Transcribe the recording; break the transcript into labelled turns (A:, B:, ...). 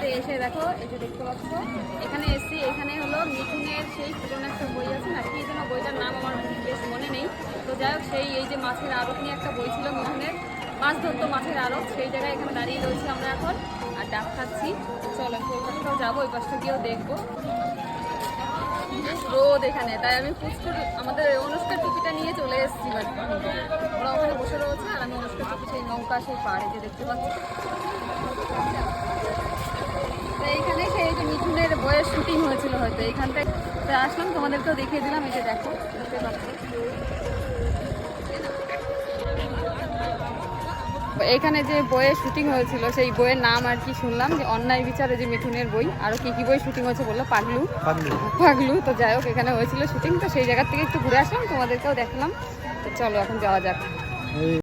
A: বইতে এসে দেখো এই যে দেখতে পাচ্ছ এখানে এসছি। এখানে হলো মিঠুনের সেই পুরোনো একটা বই আছে না, কি যেন বইটার নাম আমার বেশ মনে নেই। তো যাই হোক সেই এই যে মাছের আড়ত নিয়ে একটা বই ছিল মিঠুনের, মাছ ধরতো মাছের আড়ত, সেই জায়গায় এখানে দাঁড়িয়ে রয়েছি আমরা এখন আর ডাব খাচ্ছি। চলো ওই পাশটাও যাবো, ওই পাশটা গিয়েও দেখবো। রোদ এখানে, তাই আমি পুষ্কর আমাদের অনুষ্কার টুপিটা নিয়ে চলে এসেছি। ওরা ওখানে বসে রয়েছে আর আমি অনুষ্কার টুপি সেই নৌকা সেই পাড়ে যে দেখতে পাচ্ছি। তো এইখানে সেই যে মিঠুনের বইয়ের শুটিং হয়েছিল হয়তো এইখানটায়, তো আসলাম তোমাদেরকেও দেখিয়ে দিলাম। এই যে দেখো দেখতে পাচ্ছ এইখানে যে বইয়ের শুটিং হয়েছিল সেই বইয়ের নাম আর কি শুনলাম যে অন্যায় বিচারে, যে মিঠুনের বই। আরও কি কি বই শুটিং হয়েছে বললো, পাগলু পাগলু। তো যাই হোক এখানে হয়েছিল শুটিং, তো সেই জায়গার থেকে একটু ঘুরে আসলাম, তোমাদেরকেও দেখলাম। তো চলো এখন যাওয়া যাক।